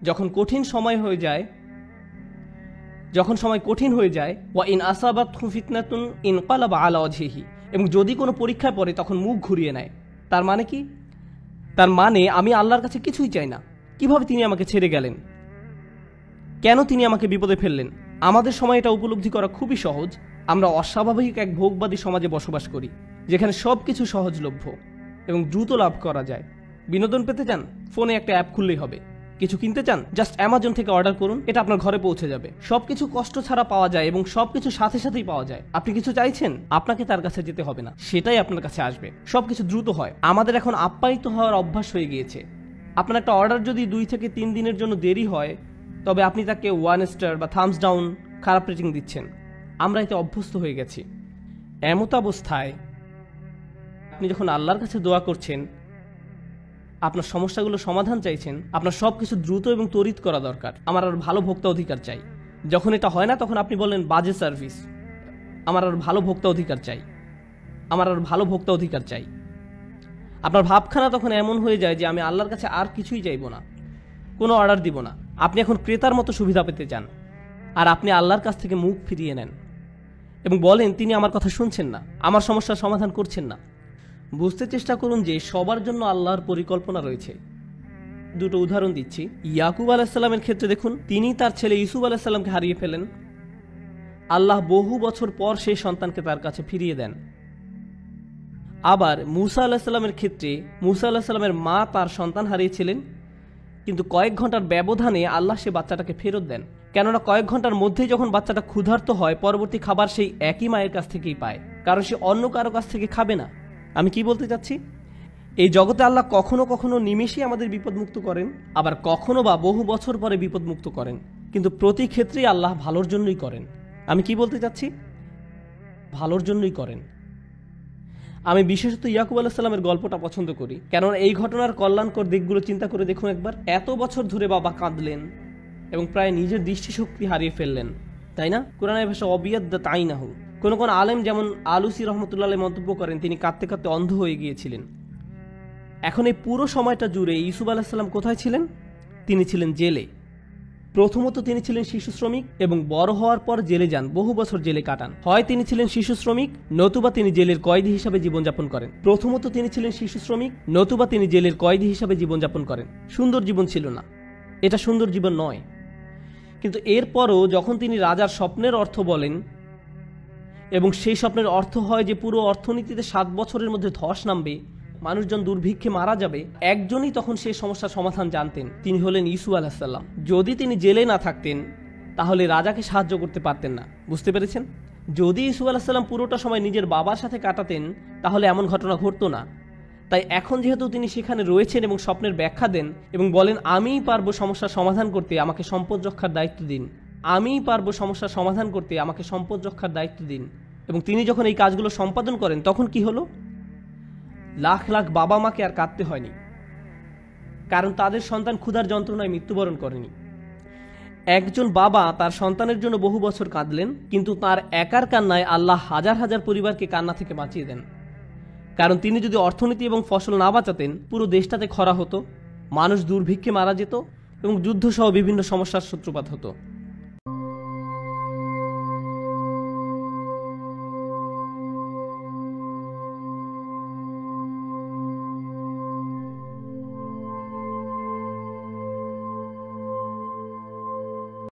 যখন সময় কঠিন হয়ে যায় ওয়া ইন আসাবাতহু ফিতনাতুন ইনকালাবা আলা ওয়াজহিহি, এবং যদি কোনো পরীক্ষায় পড়ে তখন মুখ ঘুরিয়ে নেয়। তার মানে কি? তার মানে আমি আল্লাহর কাছে কিছুই চাই না। কিভাবে তিনি আমাকে ছেড়ে গেলেন? কেন তিনি আমাকে বিপদে ফেললেন? আমাদের সময় এটা উপলব্ধি করা খুবই সহজ। আমরা অস্বাভাবিক এক ভোগবাদী সমাজে বসবাস করি, যেখানে সব কিছু সহজলভ্য এবং দ্রুত লাভ করা যায়। বিনোদন পেতে চান? ফোনে একটা অ্যাপ খুললেই হবে। কিছু কিনতে চান? জাস্ট অ্যামাজন থেকে অর্ডার করুন, এটা আপনার ঘরে পৌঁছে যাবে। সবকিছু কষ্ট ছাড়া পাওয়া যায় এবং সবকিছু সাথে সাথেই পাওয়া যায়। আপনি কিছু চাইছেন, আপনাকে তার কাছে যেতে হবে না, সেটাই আপনার কাছে আসবে। সবকিছু দ্রুত হয়। আমাদের এখন আপ্যায়িত হওয়ার অভ্যাস হয়ে গিয়েছে। আপনার একটা অর্ডার যদি 2 থেকে 3 দিনের জন্য দেরি হয়, তবে আপনি তাকে 1 স্টার বা থামস ডাউন খারাপ রেটিং দিচ্ছেন। আমরা এতে অভ্যস্ত হয়ে গেছি। এমত অবস্থায় আপনি যখন আল্লাহর কাছে দোয়া করছেন, আপনার সমস্যাগুলো সমাধান চাইছেন, আপনার সব কিছু দ্রুত এবং ত্বরিত করা দরকার। আমার আর ভালো ভোক্তা অধিকার চাই। যখন এটা হয় না, তখন আপনি বলেন বাজে সার্ভিস। আমার আর ভালো ভোক্তা অধিকার চাই, আমার আর ভালো ভোক্তা অধিকার চাই। আপনার ভাবখানা তখন এমন হয়ে যায় যে আমি আল্লাহর কাছে আর কিছুই চাইব না, কোনো অর্ডার দিব না। আপনি এখন ক্রেতার মতো সুবিধা পেতে চান, আর আপনি আল্লাহর কাছ থেকে মুখ ফিরিয়ে নেন এবং বলেন তিনি আমার কথা শুনছেন না, আমার সমস্যার সমাধান করছেন না। বুঝতে চেষ্টা করুন যে সবার জন্য আল্লাহর পরিকল্পনা রয়েছে। দুটো উদাহরণ দিচ্ছি। ইয়াকুব আলাইসাল্লামের ক্ষেত্রে দেখুন, তিনি তার ছেলে ইউসুফ আলাইসাল্লামকে হারিয়ে ফেলেন। আল্লাহ বহু বছর পর সেই সন্তানকে তার কাছে ফিরিয়ে দেন। আবার মুসা আলাইসাল্লামের ক্ষেত্রে মুসা আলাইসাল্লামের মা তার সন্তান হারিয়েছিলেন, কিন্তু কয়েক ঘন্টার ব্যবধানে আল্লাহ সে বাচ্চাটাকে ফেরত দেন। কেননা কয়েক ঘন্টার মধ্যেই যখন বাচ্চাটা ক্ষুধার্ত হয়, পরবর্তী খাবার সেই একই মায়ের কাছ থেকেই পায়, কারণ সে অন্য কারো কাছ থেকে খাবে না। আমি কি বলতে চাচ্ছি? এই জগতে আল্লাহ কখনো কখনো নিমেষেই আমাদের বিপদমুক্ত করেন, আবার কখনো বা বহু বছর পরে বিপদমুক্ত করেন, কিন্তু প্রতি ক্ষেত্রেই আল্লাহ ভালোর জন্যই করেন। আমি কি বলতে চাচ্ছি? ভালোর জন্যই করেন। আমি বিশেষত ইয়াকুব আলাইসাল্লামের গল্পটা পছন্দ করি, কেননা এই ঘটনার কল্যাণকর দিকগুলো চিন্তা করে দেখুন একবার। এত বছর ধরে বাবা কাঁদলেন এবং প্রায় নিজের দৃষ্টিশক্তি হারিয়ে ফেললেন, তাই না? কোরআনের ভাষা অবিয়াদ্দা তাই না হোক। কোনো কোনো আলেম যেমন আলুসি রহমতুল্লাহ মন্তব্য করেন তিনি কাঁদতে কাঁদতে অন্ধ হয়ে গিয়েছিলেন। এখন এই পুরো সময়টা জুড়ে ইউসুফ আলাইসাল্লাম কোথায় ছিলেন? তিনি ছিলেন জেলে। প্রথমত তিনি ছিলেন শিশু শ্রমিক এবং বড় হওয়ার পর জেলে যান, বহু বছর জেলে কাটান। হয় তিনি ছিলেন শিশু শ্রমিক, নতুবা তিনি জেলের কয়েদি হিসাবে জীবনযাপন করেন। প্রথমত তিনি ছিলেন শিশু শ্রমিক, নতুবা তিনি জেলের কয়েদি হিসাবে জীবনযাপন করেন। সুন্দর জীবন ছিল না, এটা সুন্দর জীবন নয়। কিন্তু এরপরও যখন তিনি রাজার স্বপ্নের অর্থ বলেন এবং সেই স্বপ্নের অর্থ হয় যে পুরো অর্থনীতিতে 7 বছরের মধ্যে ধস নামবে, মানুষজন দুর্ভিক্ষে মারা যাবে, একজনই তখন সেই সমস্যার সমাধান জানতেন, তিনি হলেন ইউসুফ আলাইহিসসালাম। যদি তিনি জেলে না থাকতেন তাহলে রাজাকে সাহায্য করতে পারতেন না। বুঝতে পেরেছেন? যদি ইউসুফ আলাইহিসসালাম পুরোটা সময় নিজের বাবার সাথে কাটাতেন তাহলে এমন ঘটনা ঘটতো না। তাই এখন যেহেতু তিনি সেখানে রয়েছেন এবং স্বপ্নের ব্যাখ্যা দেন এবং বলেন আমিই পারবো সমস্যার সমাধান করতে, আমাকে সম্পদ রক্ষার দায়িত্ব দিন, আমিই পারবো সমস্যার সমাধান করতে, আমাকে সম্পদ রক্ষার দায়িত্ব দিন, এবং তিনি যখন এই কাজগুলো সম্পাদন করেন তখন কি হলো? লাখ লাখ বাবা মাকে আর কাঁদতে হয়নি, কারণ তাদের সন্তান ক্ষুধার যন্ত্রণায় মৃত্যুবরণ করেনি। একজন বাবা তার সন্তানের জন্য বহু বছর কাঁদলেন, কিন্তু তার একার কান্নায় আল্লাহ হাজার হাজার পরিবারকে কান্না থেকে বাঁচিয়ে দেন। কারণ তিনি যদি অর্থনীতি এবং ফসল না বাঁচাতেন, পুরো দেশটাতে খরা হতো, মানুষ দুর্ভিক্ষে মারা যেত এবং যুদ্ধসহ বিভিন্ন সমস্যার সূত্রপাত হতো।